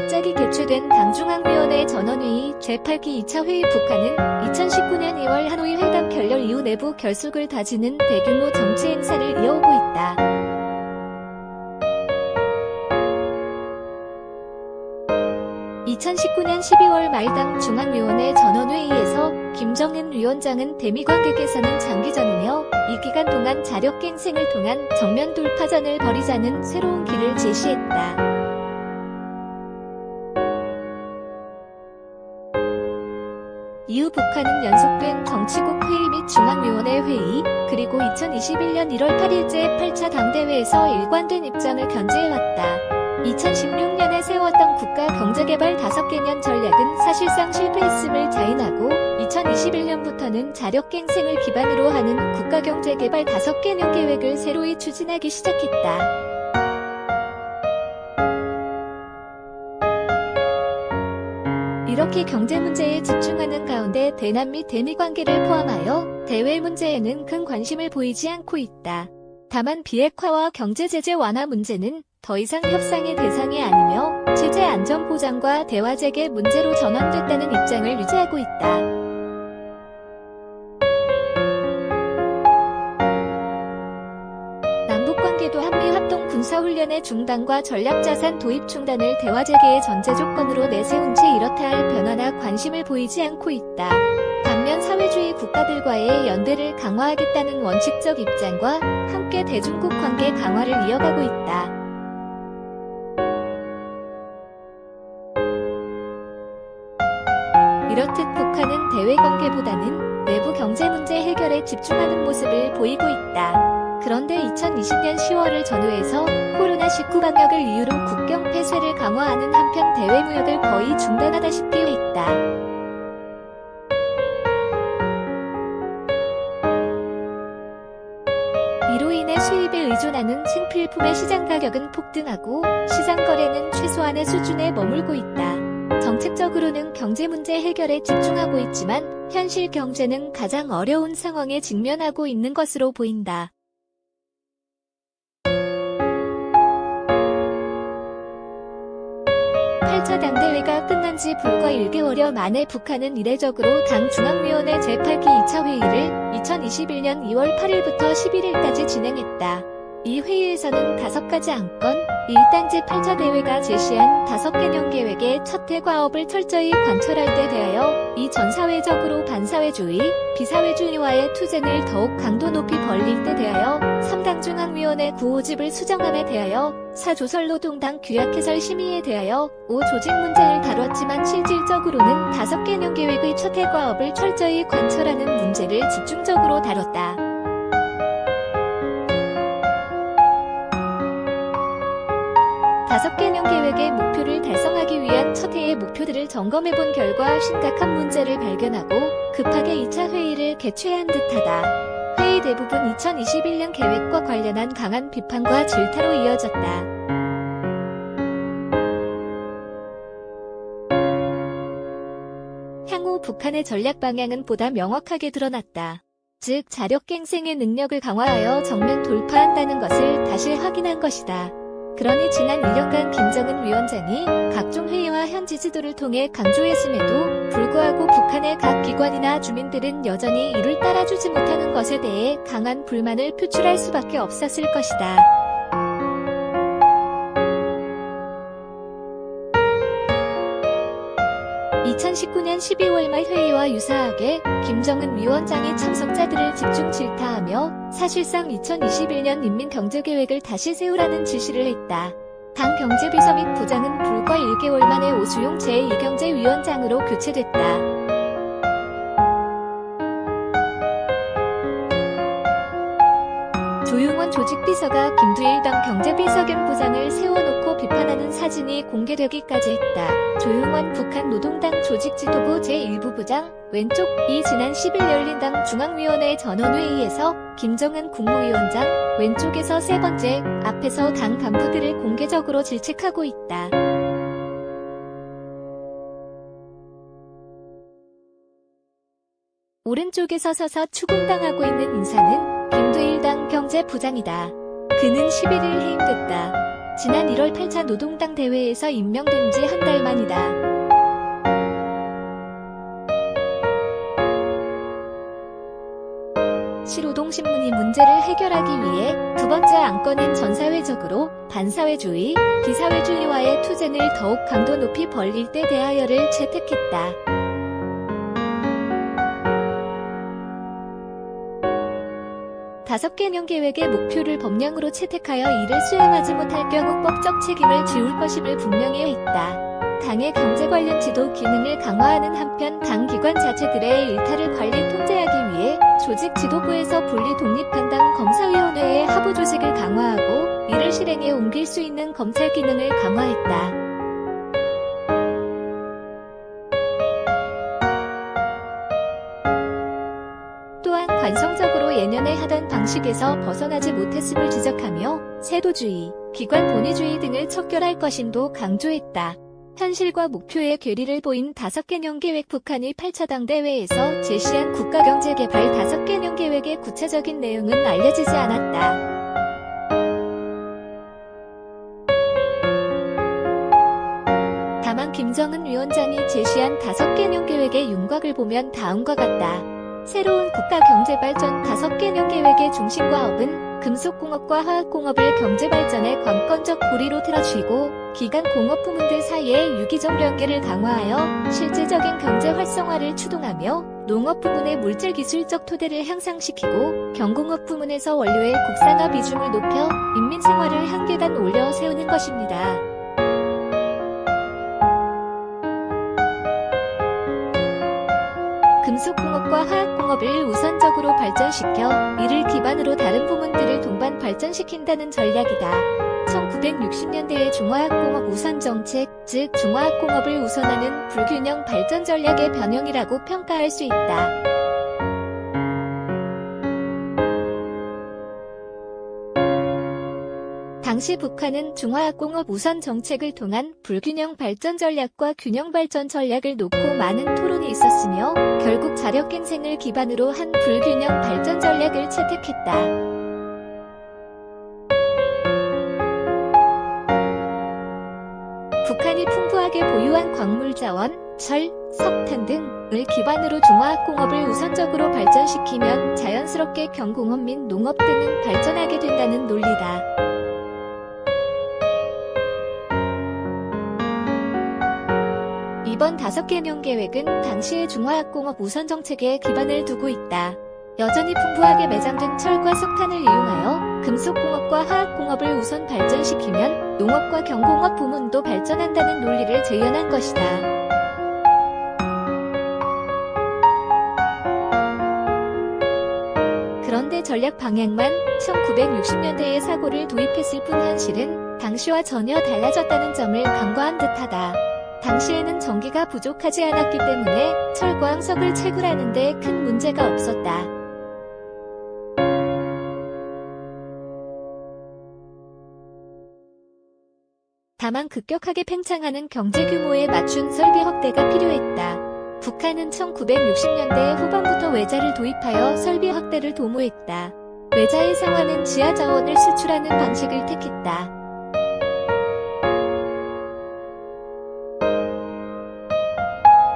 갑자기 개최된 당중앙위원회 전원회의 제8기 2차 회의. 북한은 2019년 2월 하노이 회담 결렬 이후 내부 결속을 다지는 대규모 정치 행사를 이어오고 있다. 2019년 12월 말 당중앙위원회 전원회의에서 김정은 위원장은 대미 관계 개선은 장기전이며 이 기간 동안 자력갱생을 통한 정면 돌파전을 벌이자는 새로운 길을 제시했다. 이후 북한은 연속된 정치국 회의 및 중앙위원회 회의, 그리고 2021년 1월 8일째 8차 당대회에서 일관된 입장을 견지해왔다. 2016년에 세웠던 국가경제개발 5개년 전략은 사실상 실패했음을 자인하고 2021년부터는 자력갱생을 기반으로 하는 국가경제개발 5개년 계획을 새로이 추진하기 시작했다. 이렇게 경제 문제에 집중하는 가운데 대남 및 대미 관계를 포함하여 대외 문제에는 큰 관심을 보이지 않고 있다. 다만 비핵화와 경제 제재 완화 문제는 더 이상 협상의 대상이 아니며 체제 안전 보장과 대화 재개 문제로 전환됐다는 입장을 유지하고 있다. 남북관계도 한미합동 군사훈련의 중단과 전략자산 도입 중단을 대화 재개의 전제 조건으로 내세운 채 이렇다 할 변화나 관심을 보이지 않고 있다. 반면 사회주의 국가들과의 연대를 강화하겠다는 원칙적 입장과 함께 대중국 관계 강화를 이어가고 있다. 이렇듯 북한은 대외 관계보다는 내부 경제 문제 해결에 집중하는 모습을 보이고 있다. 그런데 2020년 10월을 전후해서 코로나19 방역을 이유로 국경 폐쇄를 강화하는 한편 대외 무역을 거의 중단하다시피 했다. 이로 인해 수입에 의존하는 생필품의 시장 가격은 폭등하고 시장 거래는 최소한의 수준에 머물고 있다. 정책적으로는 경제 문제 해결에 집중하고 있지만 현실 경제는 가장 어려운 상황에 직면하고 있는 것으로 보인다. 8차 당대회가 끝난 지 불과 1개월여 만에 북한은 이례적으로 당 중앙위원회 제8기 2차 회의를 2021년 2월 8일부터 11일까지 진행했다. 이 회의에서는 5가지 안건, 1단지 8차 대회가 제시한 5개년 계획의 첫 해과업을 철저히 관철할 때 대하여 이 전 사회적으로 반사회주의, 비사회주의와의 투쟁을 더욱 강도 높이 벌릴 때 대하여 3당 중앙위원회 9호집을 수정함에 대하여 4 조선노동당 규약 해설 심의에 대하여 5 조직 문제를 다뤘지만 실질적으로는 5개년 계획의 첫 해과업을 철저히 관철하는 문제를 집중적으로 다뤘다. 5개년 계획의 목표를 달성하기 위한 첫 해의 목표들을 점검해본 결과 심각한 문제를 발견하고 급하게 2차 회의를 개최한 듯하다. 회의 대부분 2021년 계획과 관련한 강한 비판과 질타로 이어졌다. 향후 북한의 전략 방향은 보다 명확하게 드러났다. 즉, 자력갱생의 능력을 강화하여 정면 돌파한다는 것을 다시 확인한 것이다. 그러니 지난 1년간 김정은 위원장이 각종 회의와 현지 지도를 통해 강조했음에도 불구하고 북한의 각 기관이나 주민들은 여전히 이를 따라주지 못하는 것에 대해 강한 불만을 표출할 수밖에 없었을 것이다. (2019년 12월 말) 회의와 유사하게 김정은 위원장이 참석자들을 집중 질타하며 사실상 2021년 인민경제계획을 다시 세우라는 지시를 했다. 당 경제비서 및 부장은 불과 1개월 만에 오수용 제2경제위원장으로 교체됐다. 조용원 조직비서가 김두일 당 경제비서 겸 부장을 세워놓고 비판하는 사진이 공개되기까지 했다. 조용원 북한 노동당 조직지도부 제1부 부장, 왼쪽, 이 지난 10일 열린 당 중앙위원회 전원회의에서 김정은 국무위원장, 왼쪽에서 3번째, 앞에서 당 간부들을 공개적으로 질책하고 있다. 오른쪽에서 서서 추궁당하고 있는 인사는 김두일 당 경제부장이다. 그는 11일 해임됐다. 지난 1월 8차 노동당 대회에서 임명된 지 한 달 만이다. 시로동신문이 문제를 해결하기 위해 두 번째 안건인 전사회적으로 반사회주의, 비사회주의와의 투쟁을 더욱 강도 높이 벌릴 때 대하여를 채택했다. 다섯 개년 계획의 목표를 법령으로 채택하여 이를 수행하지 못할 경우 법적 책임을 지울 것임을 분명히 했다. 당의 경제 관련 지도 기능을 강화하는 한편 당 기관 자체들의 일탈을 관리 통제하기 위해 조직 지도부에서 분리 독립한 당 검사위원회의 하부 조직을 강화하고 이를 실행에 옮길 수 있는 검찰 기능을 강화했다. 또한 관성적으로 예년에 하던 방식에서 벗어나지 못했음을 지적하며 세도주의, 기관 본위주의 등을 척결할 것임도 강조했다. 현실과 목표의 괴리를 보인 5개년 계획 북한이 8차 당대회에서 제시한 국가경제개발 5개년 계획의 구체적인 내용은 알려지지 않았다. 다만 김정은 위원장이 제시한 5개년 계획의 윤곽을 보면 다음과 같다. 새로운 국가경제발전 5개년 계획의 중심과업은 금속공업과 화학공업을 경제발전의 관건적 고리로 틀어쥐고 기간 공업 부문들 사이의 유기적 연계를 강화하여 실질적인 경제 활성화를 추동하며 농업 부문의 물질기술적 토대를 향상시키고 경공업 부문에서 원료의 국산화 비중을 높여 인민생활을 한 계단 올려 세우는 것입니다. 금속공업과 화학공업을 우선적으로 발전시켜 이를 기반으로 다른 부문들을 동반 발전시킨다는 전략이다. 1960년대의 중화학공업 우선정책, 즉 중화학공업을 우선하는 불균형 발전 전략의 변형이라고 평가할 수 있다. 당시 북한은 중화학공업 우선 정책을 통한 불균형 발전 전략과 균형 발전 전략을 놓고 많은 토론이 있었으며 결국 자력갱생을 기반으로 한 불균형 발전 전략을 채택했다. 북한이 풍부하게 보유한 광물자원, 철, 석탄 등을 기반으로 중화학공업을 우선적으로 발전시키면 자연스럽게 경공업 및 농업 등은 발전하게 된다는 논리다. 이번 5개년 계획은 당시의 중화학공업 우선 정책에 기반을 두고 있다. 여전히 풍부하게 매장된 철과 석탄을 이용하여 금속공업과 화학공업을 우선 발전시키면 농업과 경공업 부문도 발전한다는 논리를 재현한 것이다. 그런데 전략 방향만 1960년대의 사고를 도입했을 뿐 현실은 당시와 전혀 달라졌다는 점을 간과한 듯하다. 당시에는 전기가 부족하지 않았기 때문에 철과 황석을 채굴하는 데 큰 문제가 없었다. 다만 급격하게 팽창하는 경제 규모에 맞춘 설비 확대가 필요했다. 북한은 1960년대 후반부터 외자를 도입하여 설비 확대를 도모했다. 외자의 상환은 지하 자원을 수출하는 방식을 택했다.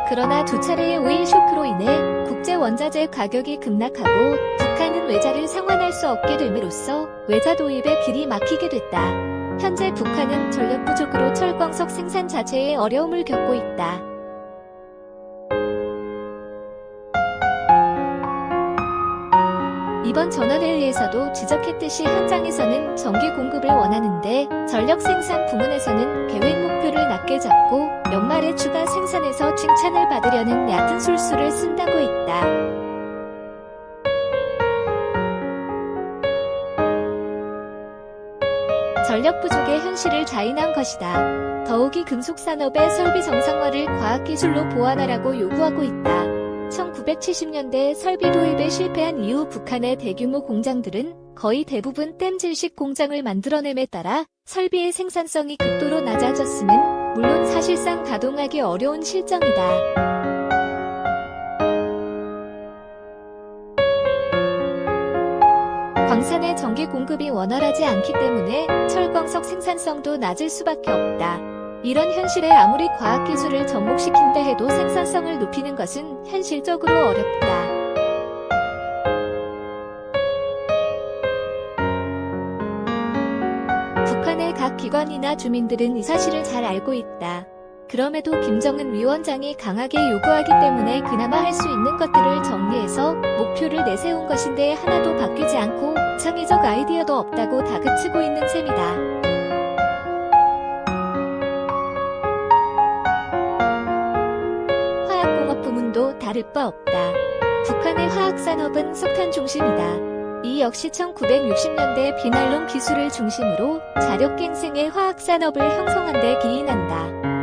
그러나 두 차례의 오일 쇼크로 인해 국제 원자재 가격이 급락하고 북한은 외자를 상환할 수 없게 됨으로써 외자 도입의 길이 막히게 됐다. 현재 북한은 전력 부족으로 철광석 생산 자체에 어려움을 겪고 있다. 이번 전원회의에서도 지적했듯이 현장에서는 전기 공급을 원하는데 전력 생산 부문에서는 계획 목표를 낮게 잡고 연말에 추가 생산에서 칭찬을 받으려는 얕은 술수를 쓴다고 했다. 전력 부족의 현실을 자인한 것이다. 더욱이 금속산업의 설비 정상화를 과학기술로 보완하라고 요구하고 있다. 1970년대 설비 도입에 실패한 이후 북한의 대규모 공장들은 거의 대부분 땜질식 공장을 만들어냄에 따라 설비의 생산성이 극도로 낮아졌음은 물론 사실상 가동하기 어려운 실정이다. 안산의 전기 공급이 원활하지 않기 때문에 철광석 생산성도 낮을 수밖에 없다. 이런 현실에 아무리 과학기술을 접목시킨다 해도 생산성을 높이는 것은 현실적으로 어렵다. 북한의 각 기관이나 주민들은 이 사실을 잘 알고 있다. 그럼에도 김정은 위원장이 강하게 요구하기 때문에 그나마 할 수 있는 것들을 정리해서 목표를 내세운 것인데 하나도 바뀌지 않고 창의적 아이디어도 없다고 다그치고 있는 셈이다. 화학공업 부문도 다를 바 없다. 북한의 화학산업은 석탄 중심이다. 이 역시 1960년대 비난론 기술을 중심으로 자력갱생의 화학산업을 형성한 데 기인한다.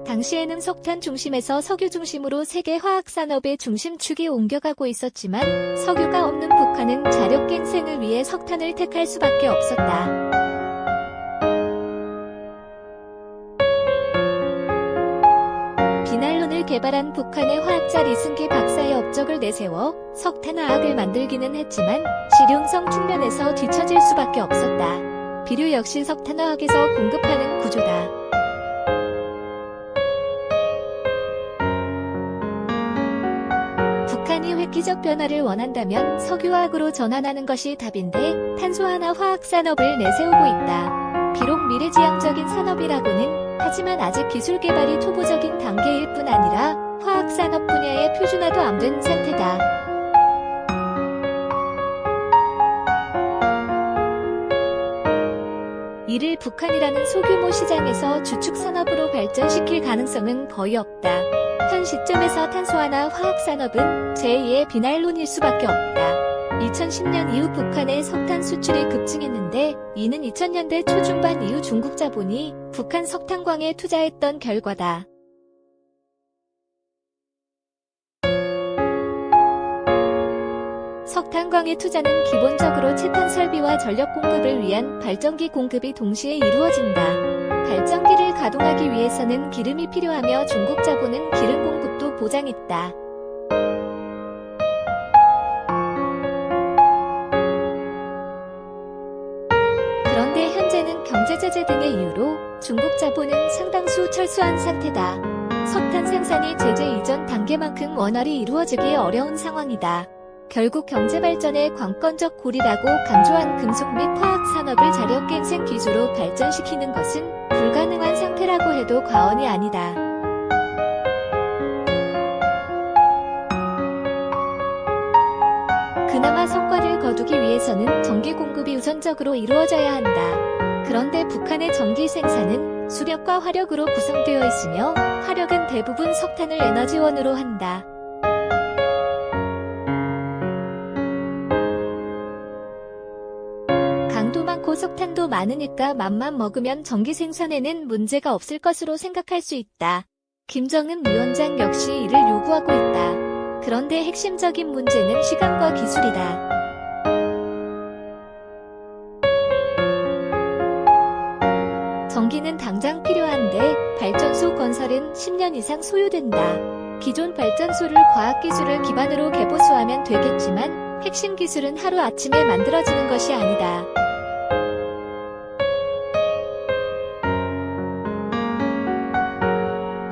당시에는 석탄 중심에서 석유 중심으로 세계 화학산업의 중심축이 옮겨가고 있었지만 석유가 없는 북한은 자력갱생을 위해 석탄을 택할 수밖에 없었다. 비난론을 개발한 북한의 화학자 리승기 박사의 업적을 내세워 석탄화학을 만들기는 했지만 실용성 측면에서 뒤처질 수밖에 없었다. 비료 역시 석탄화학에서 공급하는 구조다. 북한이 획기적 변화를 원한다면 석유화학으로 전환하는 것이 답인데 탄소화나 화학산업을 내세우고 있다. 비록 미래지향적인 산업이라고는 하지만 아직 기술 개발이 초보적인 단계일 뿐 아니라 화학산업 분야의 표준화도 안 된 상태다. 이를 북한이라는 소규모 시장에서 주축산업으로 발전시킬 가능성은 거의 없다. 현 시점에서 탄소화나 화학산업은 제2의 비난론일 수밖에 없다. 2010년 이후 북한의 석탄 수출이 급증했는데 이는 2000년대 초중반 이후 중국 자본이 북한 석탄광에 투자했던 결과다. 석탄광의 투자는 기본적으로 채탄 설비와 전력 공급을 위한 발전기 공급이 동시에 이루어진다. 발전기를 가동하기 위해서는 기름이 필요하며 중국 자본은 기름 공급도 보장했다. 그런데 현재는 경제제재 등의 이유로 중국 자본은 상당수 철수한 상태다. 석탄 생산이 제재 이전 단계만큼 원활히 이루어지기 어려운 상황이다. 결국 경제발전의 관건적 고리라고 강조한 금속 및 화학산업을 자력갱생 기술로 발전시키는 것은 불가능한 상태라고 해도 과언이 아니다. 그나마 성과를 거두기 위해서는 전기 공급이 우선적으로 이루어져야 한다. 그런데 북한의 전기 생산은 수력과 화력으로 구성되어 있으며 화력은 대부분 석탄을 에너지원으로 한다. 강도 많고 석탄도 많으니까 맘만 먹으면 전기 생산에는 문제가 없을 것으로 생각할 수 있다. 김정은 위원장 역시 이를 요구하고 있다. 그런데 핵심적인 문제는 시간과 기술이다. 전기는 당장 필요한데 발전소 건설은 10년 이상 소요된다. 기존 발전소를 과학기술을 기반으로 개보수하면 되겠지만 핵심 기술은 하루아침에 만들어지는 것이 아니다.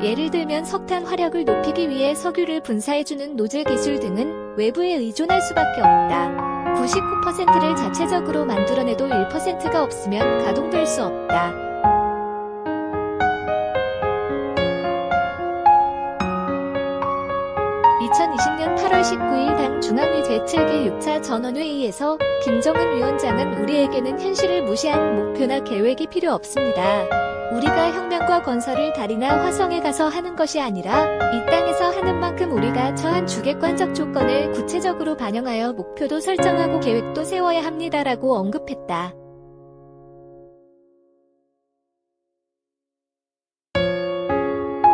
예를 들면 석탄 화력을 높이기 위해 석유를 분사해주는 노즐 기술 등은 외부에 의존할 수밖에 없다. 99%를 자체적으로 만들어내도 1%가 없으면 가동될 수 없다. (2020년 8월 19일) 당 중앙위 제7기 6차 전원회의에서 김정은 위원장은 우리에게는 현실을 무시한 목표나 계획이 필요 없습니다. 우리가 혁명과 건설을 달이나 화성에 가서 하는 것이 아니라 이 땅에서 하는 만큼 우리가 처한 주객관적 조건을 구체적으로 반영하여 목표도 설정하고 계획도 세워야 합니다라고 언급했다.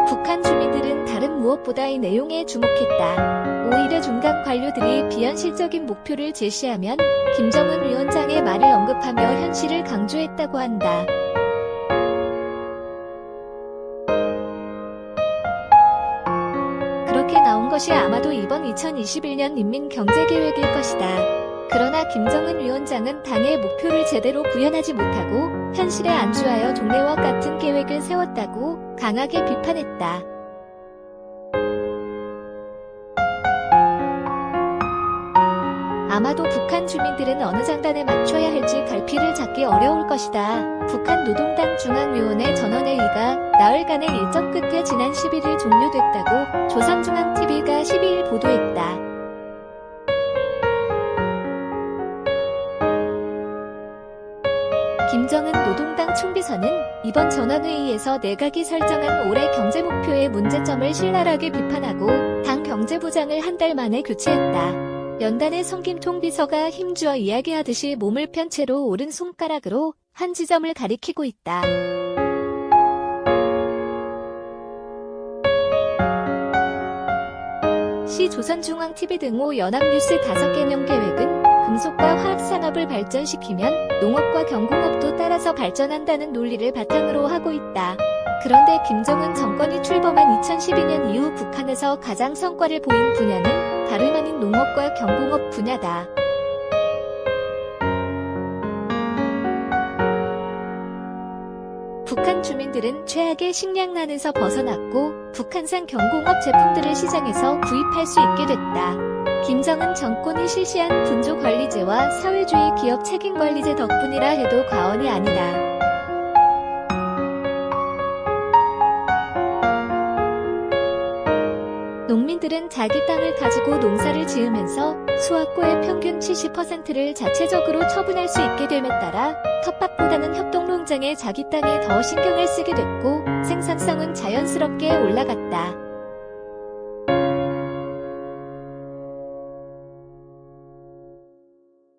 북한 주민들은 다른 무엇보다 이 내용에 주목했다. 오히려 중간 관료들이 비현실적인 목표를 제시하면 김정은 위원장의 말을 언급하며 현실을 강조했다고 한다. 그렇게 나온 것이 것이 아마도 이번 2021년 인민경제계획일 것이다. 그러나 김정은 위원장은 당의 목표를 제대로 구현하지 못하고 현실에 안주하여 동네와 같은 계획을 세웠다고 강하게 비판했다. 아마도 북한 주민들은 어느 장단에 맞춰야 할지 갈피를 잡기 어려울 것이다. 북한 노동당 중앙위원회 전원회의가 나흘간의 일정 끝에 지난 11일 종료됐다고 조선중앙TV가 12일 보도했다. 김정은 노동당 총비서는 이번 전원회의에서 내각이 설정한 올해 경제 목표의 문제점을 신랄하게 비판하고 당 경제부장을 한 달 만에 교체했다. 연단의 성김통 비서가 힘주어 이야기하듯이 몸을 편 채로 오른손가락으로 한 지점을 가리키고 있다. 시 조선중앙TV 등호 연합뉴스 5개년 계획은 금속과 화학산업을 발전시키면 농업과 경공업도 따라서 발전한다는 논리를 바탕으로 하고 있다. 그런데 김정은 정권이 출범한 2012년 이후 북한에서 가장 성과를 보인 분야는 다름 아닌 농업과 경공업 분야다. 북한 주민들은 최악의 식량난에서 벗어났고 북한산 경공업 제품들을 시장에서 구입할 수 있게 됐다. 김정은 정권이 실시한 분조관리제와 사회주의 기업 책임관리제 덕분이라 해도 과언이 아니다. 농민들은 자기 땅을 가지고 농사를 지으면서 수확고의 평균 70%를 자체적으로 처분할 수 있게 됨에 따라 텃밭보다는 협동농장에 자기 땅에 더 신경을 쓰게 됐고 생산성은 자연스럽게 올라갔다.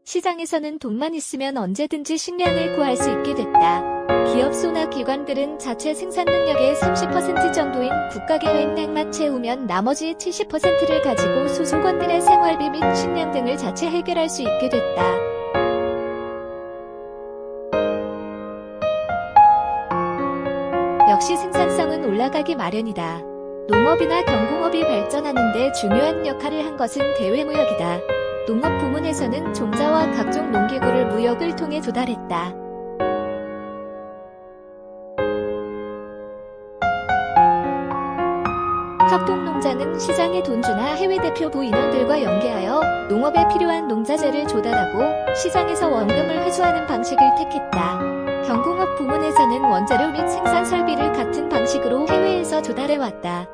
시장에서는 돈만 있으면 언제든지 식량을 구할 수 있게 됐다. 기업소나 기관들은 자체 생산 능력의 30% 정도인 국가계획량만 채우면 나머지 70%를 가지고 소속원들의 생활비 및 식량 등을 자체 해결할 수 있게 됐다. 역시 생산성은 올라가기 마련이다. 농업이나 경공업이 발전하는 데 중요한 역할을 한 것은 대외무역이다. 농업 부문에서는 종자와 각종 농기구를 무역을 통해 조달했다. 협동농장은 시장의 돈주나 해외 대표부 인원들과 연계하여 농업에 필요한 농자재를 조달하고 시장에서 원금을 회수하는 방식을 택했다. 경공업 부문에서는 원자료 및 생산 설비를 같은 방식으로 해외에서 조달해왔다.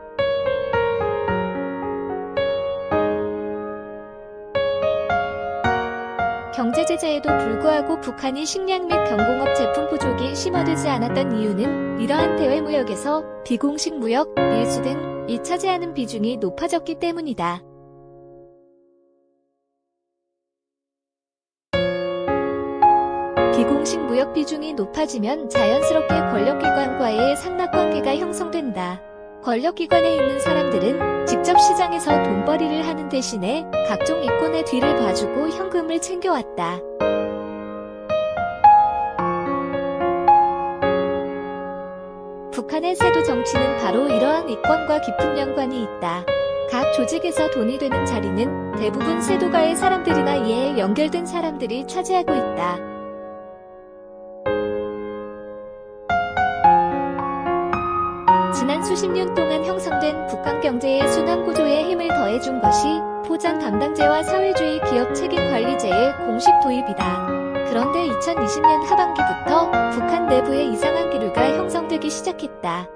경제제재에도 불구하고 북한이 식량 및 경공업 제품 부족이 심화되지 않았던 이유는 이러한 대외무역에서 비공식 무역, 밀수 등이 차지하는 비중이 높아졌기 때문이다. 비공식 무역 비중이 높아지면 자연스럽게 권력기관과의 상납관계가 형성된다. 권력기관에 있는 사람들은 직접 시장에서 돈벌이를 하는 대신에 각종 이권의 뒤를 봐주고 현금을 챙겨왔다. 북한의 세도 정치는 바로 이러한 이권과 깊은 연관이 있다. 각 조직에서 돈이 되는 자리는 대부분 세도가의 사람들이나 이에 연결된 사람들이 차지하고 있다. 지난 수십 년 동안 형성된 북한 경제의 순환구조에 힘을 더해준 것이 포장 담당제와 사회주의 기업 책임관리제의 공식 도입이다. 그런데 2020년 하반기부터 북한 내부에 이상한 기류가 형성되기 시작했다.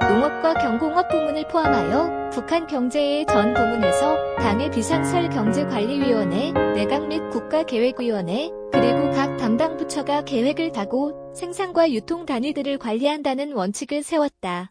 농업과 경공업 부문을 포함하여 북한 경제의 전 부문에서 당의 비상설경제관리위원회, 내각 및 국가계획위원회, 그리고 각 담당 부처가 계획을 다고 생산과 유통 단위들을 관리한다는 원칙을 세웠다.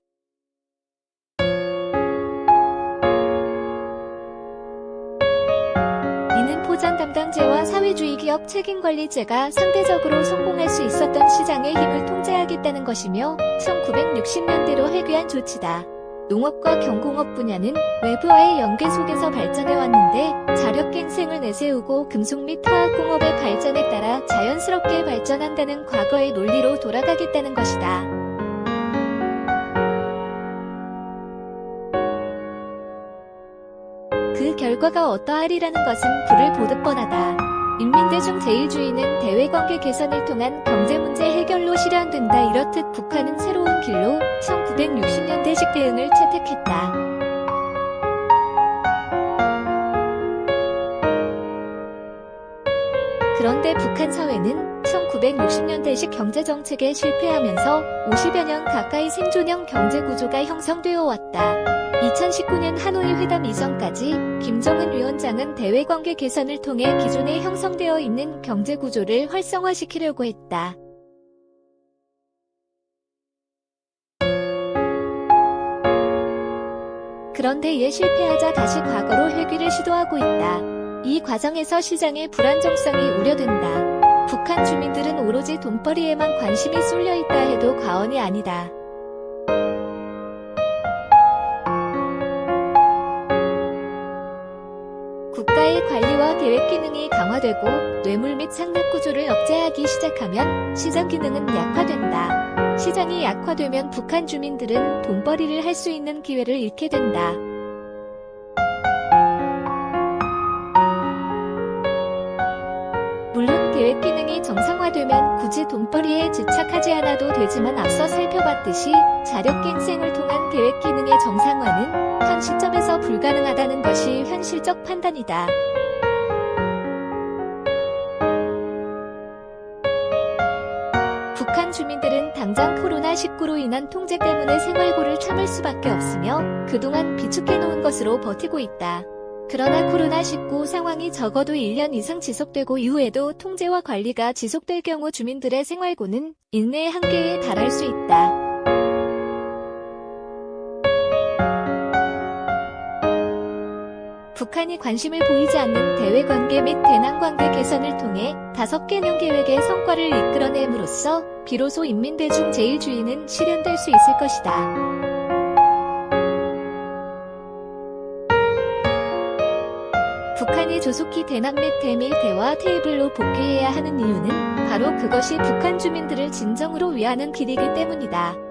이는 포장 담당제와 사회주의 기업 책임관리제가 상대적으로 성공할 수 있었던 시장의 힘을 통제하겠다는 것이며 1960년대로 회귀한 조치다. 농업과 경공업 분야는 외부와의 연계 속에서 발전해왔는데 자력갱생을 내세우고 금속 및 화학공업의 발전에 따라 자연스럽게 발전한다는 과거의 논리로 돌아가겠다는 것이다. 결과가 어떠하리라는 것은 불을 보듯 뻔하다. 인민대중 제1주의는 대외관계 개선을 통한 경제문제 해결로 실현된다. 이렇듯 북한은 새로운 길로 1960년대식 대응을 채택했다. 그런데 북한 사회는 1960년대식 경제정책에 실패하면서 50여 년 가까이 생존형 경제구조가 형성되어 왔다. 2019년 하노이 회담 이전까지 김정은 위원장은 대외관계 개선을 통해 기존에 형성되어 있는 경제구조를 활성화시키려고 했다. 그런데 이에 실패하자 다시 과거로 회귀를 시도하고 있다. 이 과정에서 시장의 불안정성이 우려된다. 북한 주민들은 오로지 돈벌이에만 관심이 쏠려 있다 해도 과언이 아니다. 국가의 관리와 계획 기능이 강화되고 뇌물 및 상납 구조를 억제하기 시작하면 시장 기능은 약화된다. 시장이 약화되면 북한 주민들은 돈벌이를 할 수 있는 기회를 잃게 된다. 물론 계획 기능이 정상화되면 굳이 돈벌이에 집착하지 않아도 되지만 앞서 살펴봤듯이 자력갱생을 통한 계획 기능의 정상화는 현 시점에서 불가능하다는 것이 현실적 판단이다. 북한 주민들은 당장 코로나19로 인한 통제 때문에 생활고를 참을 수밖에 없으며 그동안 비축해놓은 것으로 버티고 있다. 그러나 코로나19 상황이 적어도 1년 이상 지속되고 이후에도 통제와 관리가 지속될 경우 주민들의 생활고는 인내의 한계에 달할 수 있다. 북한이 관심을 보이지 않는 대외관계 및 대남관계 개선을 통해 5개년 계획의 성과를 이끌어냄으로써 비로소 인민대중 제1주의는 실현될 수 있을 것이다. 북한이 조속히 대남 및 대미 대화 테이블로 복귀해야 하는 이유는 바로 그것이 북한 주민들을 진정으로 위하는 길이기 때문이다.